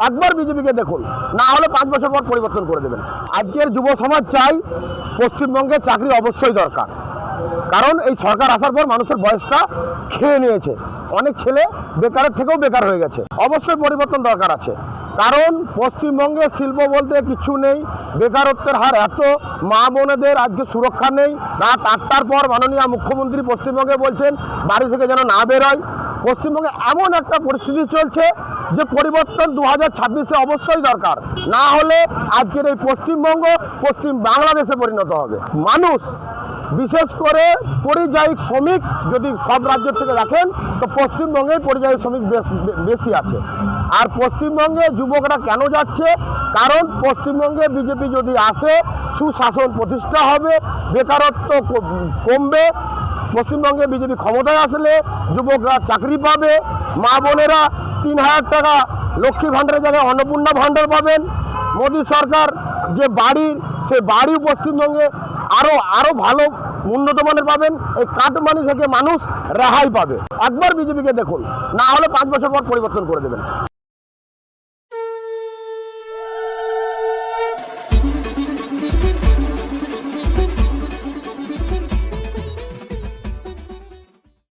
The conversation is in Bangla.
একবার বিজেপিকে দেখুন, না হলে 5 বছর পর পরিবর্তন করে দেবেন। আজকের যুব সমাজ চাই পশ্চিমবঙ্গে চাকরি অবশ্যই দরকার, কারণ এই সরকার আসার পর মানুষের বয়সটা খেয়ে নিয়েছে, অনেক ছেলে বেকারের থেকেও বেকার হয়ে গেছে। অবশ্যই পরিবর্তন দরকার আছে, কারণ পশ্চিমবঙ্গে শিল্প বলতে কিছু নেই, বেকারত্বের হার এত, মা বোনেদের আজকে সুরক্ষা নেই। রাত 8টার পর মাননীয় মুখ্যমন্ত্রী পশ্চিমবঙ্গে বলছেন বাড়ি থেকে যেন না বেরোয়। পশ্চিমবঙ্গে এমন একটা পরিস্থিতি চলছে যে পরিবর্তন 2026-এ অবশ্যই দরকার, না হলে আজকের এই পশ্চিমবঙ্গ পশ্চিম বাংলাদেশে পরিণত হবে। মানুষ বিশেষ করে পরিযায়ী শ্রমিক যদি সব রাজ্য থেকে দেখেন তো পশ্চিমবঙ্গে পরিযায়ী শ্রমিক বেশি আছে। আর পশ্চিমবঙ্গে যুবকরা কেন যাচ্ছে? কারণ পশ্চিমবঙ্গে বিজেপি যদি আসে সুশাসন প্রতিষ্ঠা হবে, বেকারত্ব কমবে। পশ্চিমবঙ্গে বিজেপি ক্ষমতায় আসলে যুবকরা চাকরি পাবে, মা বোনেরা 3000 টাকা লক্ষ্মী ভাণ্ডারের জায়গায় অন্নপূর্ণা ভাণ্ডার পাবেন। মোদী সরকার যে বাড়ি, সে বাড়ি পশ্চিমবঙ্গে আরো ভালো উন্নত মানের পাবেন। এই কাটমানি থেকে মানুষ রেহাই পাবে। একবার বিজেপিকে দেখুন, না হলে 5 বছর পর পরিবর্তন করে দেবেন।